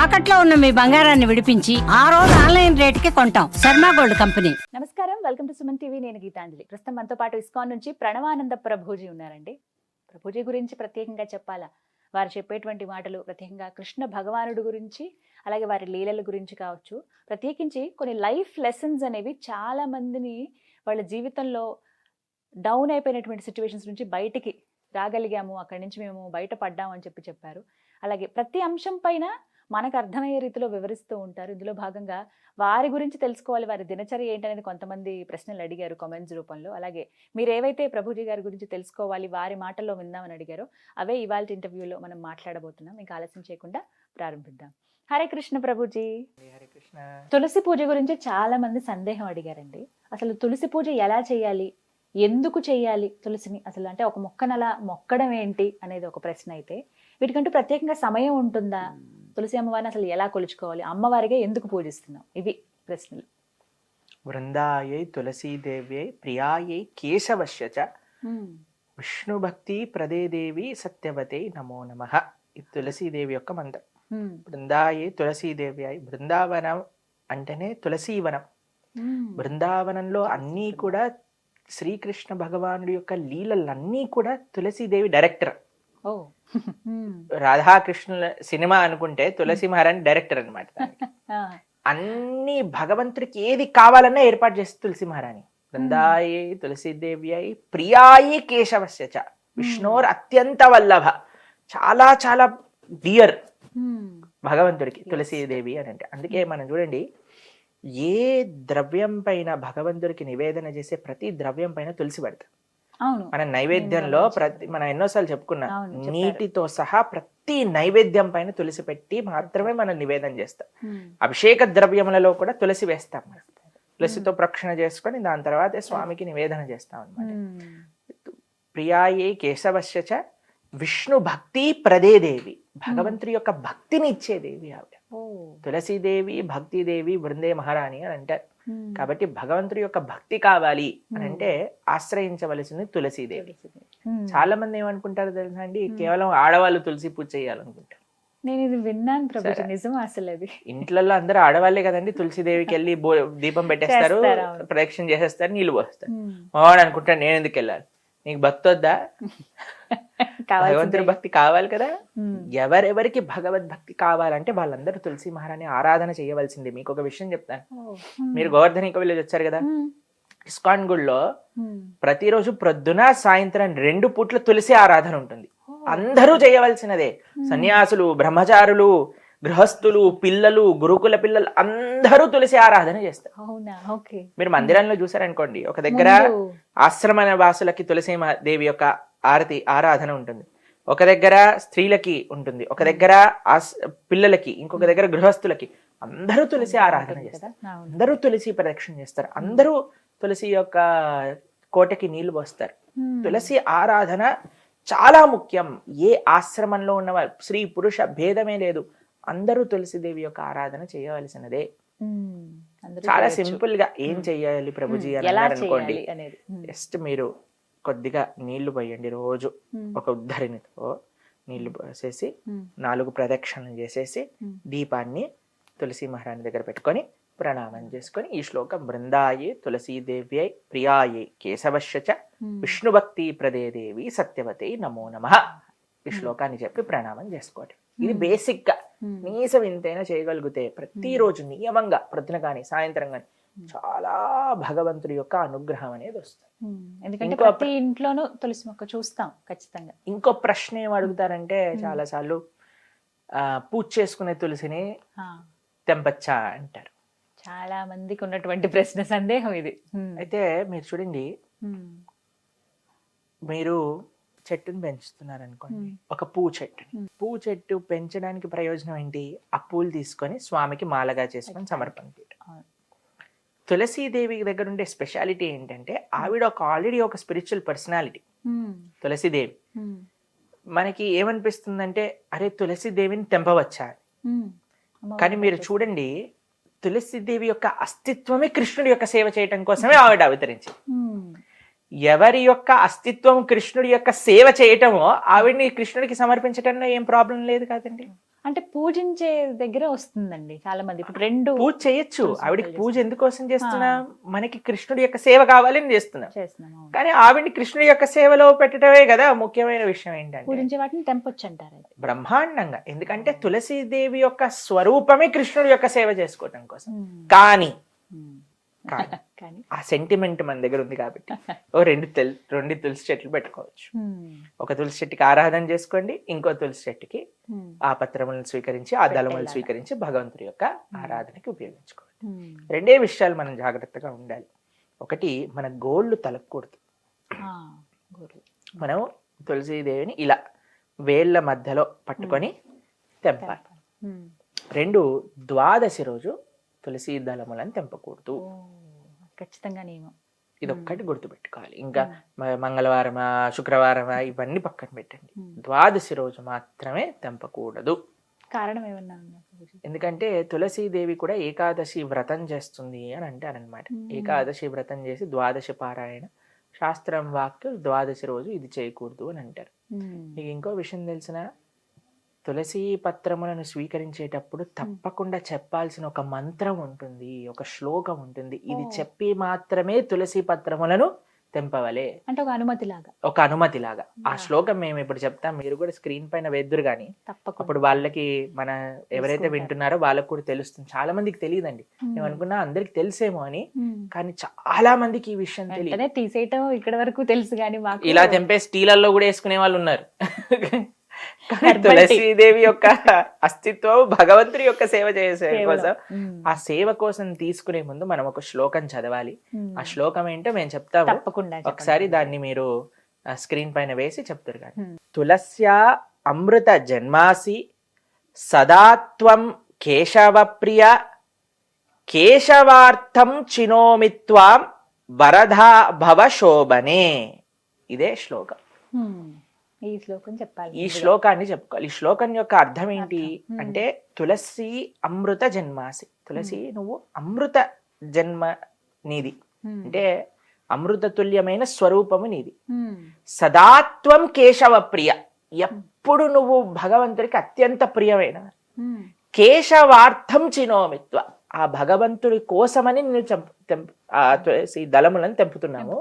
తాకట్లో ఉన్న మీ బంగారాన్ని విడిపించి ఆ రోజు ఆన్లైన్ రేటుకి కొంటాం. Sharma gold company. నమస్కారం, వెల్కమ్ టు సుమన్ టీవీ. నేను గీతాంజలి. ప్రస్తుతం మనతో పాటు ఇస్కాన్ నుంచి ప్రణవానంద ప్రభుజీ ఉన్నారండి. ప్రభుజీ గురించి ప్రత్యేకంగా చెప్పాలా, వారు చెప్పేటువంటి మాటలు ప్రత్యేకంగా కృష్ణ భగవానుడు గురించి, అలాగే వారి లీలల గురించి కావచ్చు, ప్రత్యేకించి కొన్ని లైఫ్ లెసన్స్ అనేవి చాలా మందిని వాళ్ళ జీవితంలో డౌన్ అయిపోయినటువంటి సిచ్యువేషన్స్ నుంచి బయటికి రాగలిగాము, అక్కడి నుంచి మేము బయటపడ్డాము అని చెప్పారు. అలాగే ప్రతి అంశం పైన మనకు అర్థమయ్యే రీతిలో వివరిస్తూ ఉంటారు. ఇందులో భాగంగా వారి గురించి తెలుసుకోవాలి, వారి దినచర్య ఏంటనేది కొంతమంది ప్రశ్నలు అడిగారు కామెంట్స్ రూపంలో. అలాగే మీరు ఏవైతే ప్రభుజీ గారి గురించి తెలుసుకోవాలి, వారి మాటల్లో విందామని అడిగారో అవే ఇవాళ ఇంటర్వ్యూలో మనం మాట్లాడబోతున్నాం. ఇంకా ఆలస్యం చేయకుండా ప్రారంభిద్దాం. హరే కృష్ణ ప్రభుజీ. హరే కృష్ణ. తులసి పూజ గురించి చాలా మంది సందేహం అడిగారండి. అసలు తులసి పూజ ఎలా చేయాలి, ఎందుకు చేయాలి తులసిని, అసలు అంటే ఒక మొక్కను అలా మొక్కడం ఏంటి అనేది ఒక ప్రశ్న అయితే, వీటికంటూ ప్రత్యేకంగా సమయం ఉంటుందా, తులసి అమ్మవారిని అసలు ఎలా కొలుచుకోవాలి, అమ్మవారిగా ఎందుకు పూజిస్తున్నాం, ఇవి ప్రశ్నలు. వృందాయై తులసీదేవ్యై ప్రియాయై కేశవశ్య చ విష్ణు భక్తి ప్రదే దేవి సత్యవతే నమో నమః. ఈ తులసీదేవి యొక్క మంత్రం. బృందాయై తులసీదేవ్యై, బృందావనం అంటేనే తులసీవనం. బృందావనంలో అన్నీ కూడా శ్రీకృష్ణ భగవానుడి యొక్క లీలలన్నీ కూడా తులసీదేవి డైరెక్టర్. రాధాకృష్ణుల సినిమా అనుకుంటే తులసి మహారాణి డైరెక్టర్ అనమాట. అన్ని భగవంతుడికి ఏది కావాలన్నా ఏర్పాటు చేస్తుంది తులసి మహారాణి. బృందాయే తులసీదేవ్యై ప్రియాయే కేశవస్య చ విష్ణోర్ అత్యంత వల్లభ. చాలా చాలా డియర్ భగవంతుడికి తులసీదేవి అని అంటే. అందుకే మనం చూడండి, ఏ ద్రవ్యం పైన భగవంతుడికి నివేదన చేసే ప్రతి ద్రవ్యం పైన తులసి పెడతాం. మన నైవేద్యంలో మనం ఎన్నోసార్లు చెప్పుకున్నాం, నీటితో సహా ప్రతి నైవేద్యం పైన తులసి పెట్టి మాత్రమే మనం నివేదన చేస్తాం. అభిషేక ద్రవ్యములలో కూడా తులసి వేస్తాం. తులసితో ప్రక్షణ చేసుకొని దాని తర్వాత స్వామికి నివేదన చేస్తాం అనమాట. ప్రియాయే కేశవశ్య చ విష్ణు భక్తి ప్రదే దేవి. భగవంతుడి యొక్క భక్తిని ఇచ్చే దేవి ఆవిడ. తులసీదేవి భక్తిదేవి బృందే మహారాణి అని అంటారు. కాబట్టి భగవంతుడి యొక్క భక్తి కావాలి అని అంటే ఆశ్రయించవలసింది తులసీదేవి. చాలా మంది ఏమనుకుంటారు తెలుసా అండి, కేవలం ఆడవాళ్ళు తులసి పూజ చేయాలనుకుంటారు. నేను ఇది విన్నాను ప్రభుజీ, నిజం అసలు అది. ఇంట్లో అందరూ ఆడవాళ్ళే కదండి. తులసీదేవికి వెళ్ళి దీపం పెట్టేస్తారు, ప్రదక్షిణ చేసేస్తారు, నీళ్లు పోస్తారు. మావాడు అనుకుంటాడు, నేను ఎందుకు వెళ్ళాలి, నీకు భక్తి వద్దా? భగవంతుడి భక్తి కావాలి కదా. ఎవరెవరికి భగవద్భక్తి కావాలంటే వాళ్ళందరూ తులసి మహారాణి ఆరాధన చేయవలసింది. మీకు ఒక విషయం చెప్తాను. మీరు గోవర్ధనిక విలేజ్ వచ్చారు కదా, ఇస్కాన్ గుడిలో ప్రతిరోజు ప్రొద్దున సాయంత్రం 2 పూట్ల తులసి ఆరాధన ఉంటుంది. అందరూ చేయవలసినదే. సన్యాసులు, బ్రహ్మచారులు, గృహస్థులు, పిల్లలు, గురుకుల పిల్లలు అందరూ తులసి ఆరాధన చేస్తారు. మీరు మందిరంలో చూసారనుకోండి, ఒక దగ్గర ఆశ్రమ వాసులకి తులసి దేవి యొక్క ఆరాధన ఉంటుంది, ఒక దగ్గర స్త్రీలకి ఉంటుంది, ఒక దగ్గర పిల్లలకి, ఇంకొక దగ్గర గృహస్థులకి. అందరూ తులసి ఆరాధన చేస్తారు, అందరూ తులసి ప్రదక్షిణ చేస్తారు, అందరూ తులసి యొక్క కోటకి నీళ్లు పోస్తారు. తులసి ఆరాధన చాలా ముఖ్యం. ఏ ఆశ్రమంలో ఉన్నవారు, స్త్రీ పురుష భేదమే లేదు, అందరూ తులసిదేవి యొక్క ఆరాధన చేయవలసినదే. చాలా సింపుల్ గా ఏం చెయ్యాలి ప్రభుజీ అని అనుకోండి, జస్ట్ మీరు కొద్దిగా నీళ్లు పోయండి. రోజు ఒక ఉద్ధరినితో నీళ్లు పోసేసి 4 ప్రదక్షిణలు చేసేసి దీపాన్ని తులసి మహారాణి దగ్గర పెట్టుకొని ప్రణామం చేసుకొని ఈ శ్లోకం, బృందాయే తులసీదేవ్యై ప్రియాయే కేశవశ్య చ విష్ణు భక్తి ప్రదే దేవి సత్యవతే నమో నమః, ఈ శ్లోకాన్ని చెప్పి ప్రణామం చేసుకోండి. ఇది బేసిక్ గా కనీసం ఇంతైనా చేయగలిగితే ప్రతిరోజు నియమంగా ప్రొద్దున కానీ సాయంత్రం కానీ చాలా భగవంతుడి యొక్క అనుగ్రహం అనేది వస్తుంది. ఎందుకంటే ప్రతి ఇంట్లోనూ తులసి మొక్క చూస్తాం ఖచ్చితంగా. ఇంకో ప్రశ్న ఏం అడుగుతారంటే, చాలా సార్లు పూజ చేసుకునే తులసిని తెంపచ్చా అంటారు. చాలా మందికి ఉన్నటువంటి ప్రశ్న, సందేహం ఇది. అయితే మీరు చూడండి, మీరు చెట్టుని పెంచుతున్నారు అనుకోండి, ఒక పువ్వు చెట్టు పెంచడానికి ప్రయోజనం ఏంటి? ఆ పూలు తీసుకొని స్వామికి మాలగా చేసుకొని సమర్పణ చేయడం. తులసీదేవి దగ్గర ఉండే స్పెషాలిటీ ఏంటంటే, ఆవిడ ఆల్రెడీ ఒక స్పిరిచువల్ పర్సనాలిటీ తులసీదేవి. మనకి ఏమనిపిస్తుందంటే, అరే తులసీదేవిని తెంపవచ్చా? కానీ మీరు చూడండి, తులసీదేవి యొక్క అస్తిత్వమే కృష్ణుడి యొక్క సేవ చేయటం కోసమే ఆవిడ అవతరించింది. ఎవరి యొక్క అస్తిత్వం కృష్ణుడి యొక్క సేవ చేయటమో ఆవిడ్ని కృష్ణుడికి సమర్పించటంలో ఏం ప్రాబ్లం లేదు కదండి. అంటే పూజించే దగ్గర వస్తుందండి చాలా మంది. ఇప్పుడు రెండు పూజ చేయొచ్చు. తులసి ఆవిడకి మొక్కలు పూజ ఎందుకోసం చేస్తున్నాం? మనకి కృష్ణుడి యొక్క సేవ కావాలని చేస్తున్నాం. చేస్తున్నాం. అవును. కానీ ఆవిడ్ని కృష్ణుడి యొక్క సేవలో పెట్టడమే కదా ముఖ్యమైన విషయం. ఏంటంటే పూజించే వాటిని తెంపొచ్చు అంటారు అది. బ్రహ్మాండంగా, ఎందుకంటే తులసీదేవి యొక్క స్వరూపమే కృష్ణుడి యొక్క సేవ చేసుకోవటం కోసం. ఉమ్. కానీ ఉమ్. కానీ కానీ ఆ సెంటిమెంట్ మన దగ్గర ఉంది కాబట్టి ఓ రెండు తులసి చెట్లు పెట్టుకోవచ్చు. ఉమ్. ఒక తులసి చెట్టుకి ఆరాధన చేసుకోండి, ఇంకో తులసి చెట్టుకి ఉమ్. ఆ పత్రములను స్వీకరించి ఆ దళములను పెట్టేలాగా. స్వీకరించి భగవంతుడి యొక్క ఆరాధనకి ఉపయోగించుకోవాలి. ఉమ్. రెండే విషయాలు మనం జాగ్రత్తగా ఉండాలి. ఒకటి, మన గోళ్ళు తలకూడదు. ఆ, గురు. మనం తులసీదేవిని ఇలా వేళ్ల మధ్యలో పట్టుకొని తెంపాలి. ఉమ్. రెండు, ద్వాదశి రోజు తులసి దళములను తెంపకూడదు. ఓ, ఖచ్చితంగా నియమం. ఇదొక్కటి గుర్తుపెట్టుకోవాలి. ఇంకా మంగళవారమా శుక్రవారమా ఇవన్నీ పక్కన పెట్టండి. ద్వాదశి రోజు మాత్రమే తెంపకూడదు. కారణం ఏమన్నా ఉందా? ఎందుకంటే తులసీదేవి కూడా ఏకాదశి వ్రతం చేస్తుంది అని అంటారనమాట. ఏకాదశి వ్రతం చేసి ద్వాదశి పారాయణ, శాస్త్రం వాక్యం ద్వాదశి రోజు ఇది చేయకూడదు అని అంటారు. ఉమ్. మీకు ఇంకో విషయం తెలిసిన, తులసి పత్రములను స్వీకరించేటప్పుడు తప్పకుండా చెప్పాల్సిన ఒక మంత్రం ఉంటుంది, ఒక శ్లోకం ఉంటుంది. ఇది చెప్పి మాత్రమే తులసి పత్రములను తెంపవలే, అంటే ఒక అనుమతి లాగా. ఒక అనుమతి లాగా. ఆ శ్లోకం మేము ఇప్పుడు చెప్తాం, మీరు కూడా స్క్రీన్ పైన వేద్దురు కానీ తప్పకుండా. అప్పుడు వాళ్ళకి మన ఎవరైతే వింటున్నారో వాళ్ళకు కూడా తెలుస్తుంది. చాలా మందికి తెలియదండి. మేము అనుకున్నా అందరికి తెలిసేమో అని, కానీ చాలా మందికి ఈ విషయం తెలియదు. వెంటనే తీసేయటం ఇక్కడ వరకు తెలుసు కానీ మాకు ఇలా తెంపే స్టీలల్లో కూడా వేసుకునే వాళ్ళు ఉన్నారు. తులసీదేవి యొక్క అస్తిత్వం భగవంతుడి యొక్క సేవ చేసే కోసం, ఆ సేవ కోసం తీసుకునే ముందు మనం ఒక శ్లోకం చదవాలి. ఆ శ్లోకం ఏంటో మేము చెప్తాము, తప్పకుండా ఒకసారి దాన్ని మీరు స్క్రీన్ పైన వేసి చెప్తారు. కానీ తులస్యా అమృత జన్మాసి సదాత్వం కేశవ ప్రియ కేశవార్థం చినోమిత్వాం వరధా భవ శోభనే. ఇదే శ్లోకం. ఈ శ్లోకం చెప్పాలి. ఈ శ్లోకాన్ని చెప్పుకోవాలి. ఈ శ్లోకం యొక్క అర్థం ఏంటి అంటే, తులసి అమృత జన్మాసి, తులసి నువ్వు అమృత జన్మ నీది, అంటే అమృత తుల్యమైన స్వరూపము నీది. సదాత్వం కేశవ ప్రియ, ఎప్పుడు నువ్వు భగవంతుడికి అత్యంత ప్రియమైన. కేశవార్థం చినోమిత్వ, ఆ భగవంతుడి కోసమని నేను తులసి దళములను తెంపుతున్నాము.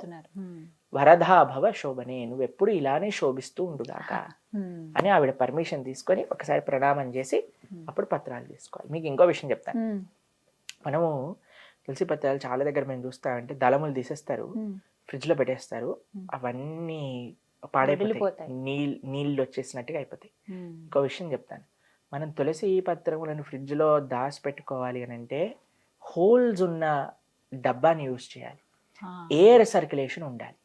వరధా భవ శోభనే, నువ్వు ఎప్పుడు ఇలానే శోభిస్తూ ఉండుగాక అని ఆవిడ పర్మిషన్ తీసుకొని ఒకసారి ప్రణామం చేసి అప్పుడు పత్రాలు తీసుకోవాలి. మీకు ఇంకో విషయం చెప్తాను. మనము తులసి పత్రాలు చాలా దగ్గర మేము చూస్తామంటే దళములు తీసేస్తారు, ఫ్రిడ్జ్ లో పెట్టేస్తారు, అవన్నీ పాడైపోతాయి, నీళ్ళు వచ్చేసినట్టుగా అయిపోతాయి. ఇంకో విషయం చెప్తాను, మనం తులసి పత్రములను ఫ్రిడ్జ్ లో దాచి పెట్టుకోవాలి అని అంటే హోల్స్ ఉన్న డబ్బాని యూజ్ చేయాలి. ఎయిర్ సర్క్యులేషన్ ఉండాలి,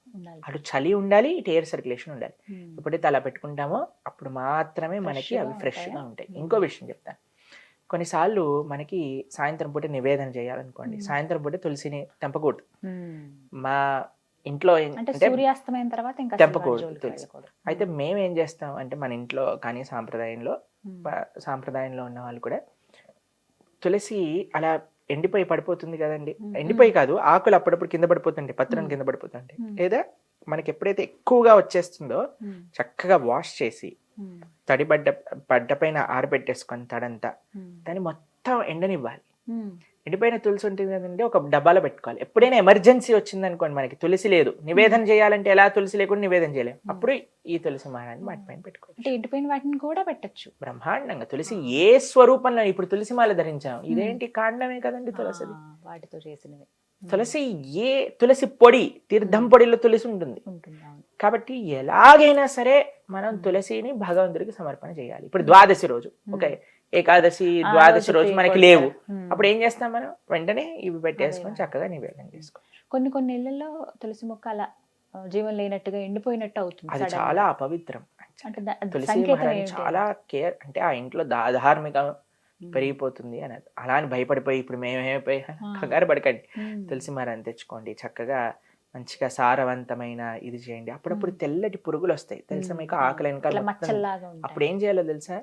అటు చలి ఉండాలి, ఇటు ఎయిర్ సర్క్యులేషన్ ఉండాలి. ఎప్పుడైతే అలా పెట్టుకుంటామో అప్పుడు మాత్రమే మనకి అవి ఫ్రెష్ గా ఉంటాయి. ఇంకో విషయం చెప్తాను, కొన్నిసార్లు మనకి సాయంత్రం పూట నివేదన చేయాలనుకోండి, సాయంత్రం పూట తులసిని తెంపకూడదు. మా ఇంట్లో సూర్యాస్తమైన తర్వాత ఇంకా తెంపకూడదు తులసి. అయితే మేము ఏం చేస్తాం అంటే, మన ఇంట్లో కానీ సాంప్రదాయంలో ఉన్న వాళ్ళు కూడా తులసి అలా ఎండిపోయి పడిపోతుంది కదండి, ఎండిపోయి కాదు, ఆకులు అప్పుడప్పుడు కింద పడిపోతుంటాయి, పత్రం కింద పడిపోతుంటాయి. లేదా మనకి ఎప్పుడైతే ఎక్కువగా వచ్చేస్తుందో చక్కగా వాష్ చేసి తడి పడ్డ పైన ఆరబెట్టేసుకొని తడంతా, దాన్ని మొత్తం ఎండనివ్వాలి. ఎండిపోయిన తులసి ఉంటుంది కదండి, ఒక డబ్బాలో పెట్టుకోవాలి. ఎప్పుడైనా ఎమర్జెన్సీ వచ్చింది అనుకోండి, మనకి తులసి లేదు, నివేదన చేయాలంటే ఎలా, తులసి లేకుండా నివేదన చేయలేము, అప్పుడు ఈ తులసి మాలని వాటిపైన పెట్టుకోవాలి. ఎండిపోయిన వాటిని కూడా పెట్టచ్చు బ్రహ్మాండంగా. తులసి ఏ స్వరూపంలో, ఇప్పుడు తులసి మాల ధరించాం, ఇదేంటి కాండమే కదండి తులసిది, వాటితో చేసినవి. తులసి తులసి పొడి, తీర్థం పొడిలో తులసి ఉంటుంది కాబట్టి ఎలాగైనా సరే మనం తులసిని భగవంతుడికి సమర్పణ చేయాలి. ఇప్పుడు ద్వాదశి రోజు, ఓకే, ఏకాదశి ద్వాదశి రోజు మనకి లేవు, అప్పుడు ఏం చేస్తాం మనం, వెంటనే ఇవి పెట్టేసుకొని చక్కగా నివేదన చేసుకోవచ్చు. కొన్ని ఇళ్లలో తులసి మొక్క అలా జీవం లేనట్టుగా ఎండిపోయినట్టు అవుతుంది. అది చాలా అపవిత్రం. తులసి మహారాణి చాలా కేర్, అంటే ఆ ఇంట్లో ధార్మిక పెరిగిపోతుంది అని. అలా అని భయపడిపోయి ఇప్పుడు మేమేమైపోయి కంగారు పడకండి, తులసి మహారాణి తెచ్చుకోండి, చక్కగా మంచిగా సారవంతమైన ఇది చేయండి. అప్పుడప్పుడు తెల్లటి పురుగులు వస్తాయి తెలుసా మీకు, ఆకలి వెనకాల. అప్పుడు ఏం చేయాలో తెలుసా,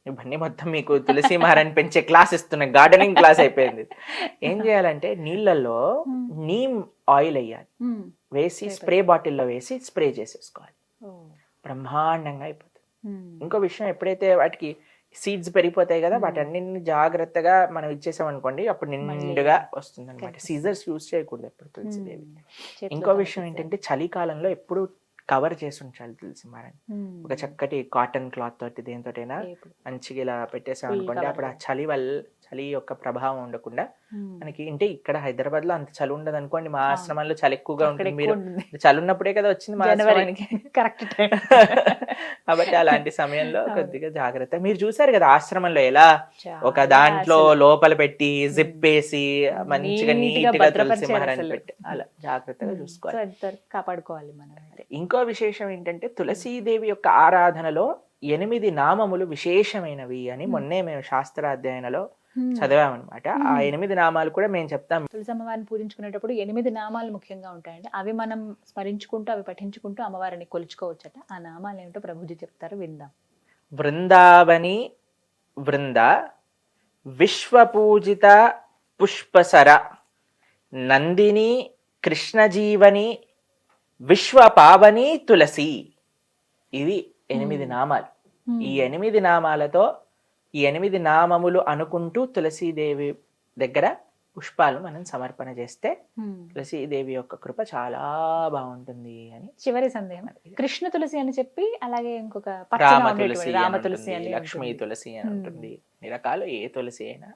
ఇవన్నీ మొత్తం మీకు తులసి మహారాణి పెంచే క్లాస్ ఇస్తున్నా, గార్డెనింగ్ క్లాస్ అయిపోయింది. ఏం చేయాలంటే నీళ్ళల్లో నీమ్ ఆయిల్ వేయాలి, వేసి స్ప్రే బాటిల్లో వేసి స్ప్రే చేసేసుకోవాలి, బ్రహ్మాండంగా అయిపోతుంది. ఇంకో విషయం, ఎప్పుడైతే వాటికి సీడ్స్ పెరిగిపోతాయి కదా, వాటన్నిటిని జాగ్రత్తగా మనం ఇచ్చేసాం అనుకోండి, అప్పుడు నిండుగా వస్తుంది అనమాట. సీజర్స్ యూజ్ చేయకూడదు ఎప్పుడు తులసిదేవి. ఇంకో విషయం ఏంటంటే చలికాలంలో ఎప్పుడు కవర్ చేసి ఉంచాలి తులసి మాలని. ఒక చక్కటి కాటన్ క్లాత్ తోటి దేనితోటైనా మంచిగా ఇలా పెట్టేసాం అనుకోండి, అప్పుడు ఆ చలి యొక్క ప్రభావం ఉండకుండా మనకి. అంటే ఇక్కడ హైదరాబాద్ లో అంత చలి ఉండదు అనుకోండి, మా ఆశ్రమంలో చలి ఎక్కువగా ఉంటుంది. మీరు చలి ఉన్నప్పుడే కదా వచ్చింది మా ఆశ్రమానికి, కరెక్ట్. కాబట్టి అలాంటి సమయంలో కొద్దిగా జాగ్రత్త. మీరు చూసారు కదా ఆశ్రమంలో ఎలా ఒక దాంట్లో లోపల పెట్టి జిప్ వేసి మంచిగా నీట్ గా తులసి మహారాణి పెట్టి అలా జాగ్రత్తగా చూసుకోవాలి, కాపాడుకోవాలి మనం. ఇంకో విశేషం ఏంటంటే తులసీదేవి యొక్క ఆరాధనలో 8 నామములు విశేషమైనవి అని మొన్నే మేము శాస్త్రాధ్యయనలో చదివామన్నమాట. ఆ 8 నామాలు కూడా మేము చెప్తాం. తులసి అమ్మవారిని పూజించుకునేటప్పుడు 8 నామాలు ముఖ్యంగా ఉంటాయండి. అవి మనం స్మరించుకుంటూ అవి పఠించుకుంటూ అమ్మవారిని కొలుచుకోవచ్చట. ఆ నామాలు ఏమిటో ప్రభుజీ చెప్తారు, విందాం. వృందావని వృంద, విశ్వపూజిత పుష్పసర, నందిని కృష్ణజీవని, విశ్వపావని తులసి. ఇవి 8 నామాలు. ఈ 8 నామాలతో ఈ 8 నామములు అనుకుంటూ తులసీదేవి దగ్గర పుష్పాలు మనం సమర్పణ చేస్తే తులసీదేవి యొక్క కృప చాలా బాగుంటుంది అని. చివరి సందేహం, కృష్ణ తులసి అని చెప్పి అలాగే ఇంకొక రామ తులసి, రామ తులసి అని, లక్ష్మీ తులసి అని ఉంటుంది. ఈ రకాలు ఏ తులసి అయినా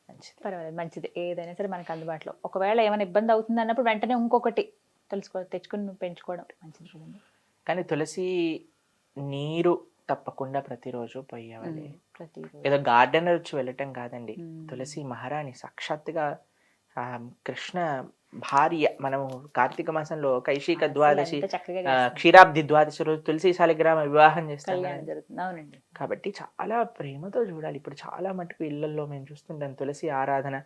మంచిది, పర్వాలేదు, మంచిది. ఏదైనా సరే మనకు అందుబాటులో. ఒకవేళ ఏమైనా ఇబ్బంది అవుతుంది అన్నప్పుడు వెంటనే ఇంకొకటి తెచ్చుకుని పెంచుకోవడం మంచిది కదండి. కానీ తులసి నీరు తప్పకుండా ప్రతిరోజు పోయేవాలి. ఏదో గార్డెనర్ వచ్చి వెళ్ళటం కాదండి. తులసి మహారాణి సాక్షాత్తుగా కృష్ణ భార్య. మనము కార్తీక మాసంలో కైశిక ద్వాదశి, క్షీరాబ్ది ద్వాదశి రోజు తులసి శాలిగ్రామ వివాహం చేస్తాం. కాబట్టి చాలా ప్రేమతో చూడాలి. ఇప్పుడు చాలా మటుకు ఇళ్లలో మేము చూస్తుంటాం తులసి ఆరాధన.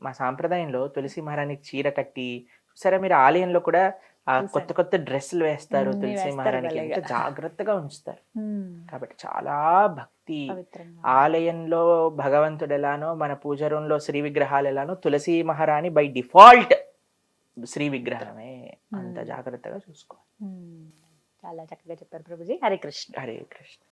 మా సాంప్రదాయంలో తులసి మహారాణికి చీర కట్టి, సరే మీరు ఆలయంలో కూడా కొత్త కొత్త డ్రెస్సులు వేస్తారు తులసి మహారాణికి, ఎంత జాగ్రత్తగా ఉంచుతారు. కాబట్టి చాలా భక్తి. ఆలయంలో భగవంతుడు ఎలానో, మన పూజ రూంలో శ్రీ విగ్రహాలు ఎలానో, తులసి మహారాణి బై డిఫాల్ట్ శ్రీ విగ్రహమే. అంత జాగ్రత్తగా చూసుకోవాలి. చాలా చక్కగా చెప్పారు ప్రభుజీ. హరే కృష్ణ. హరే కృష్ణ.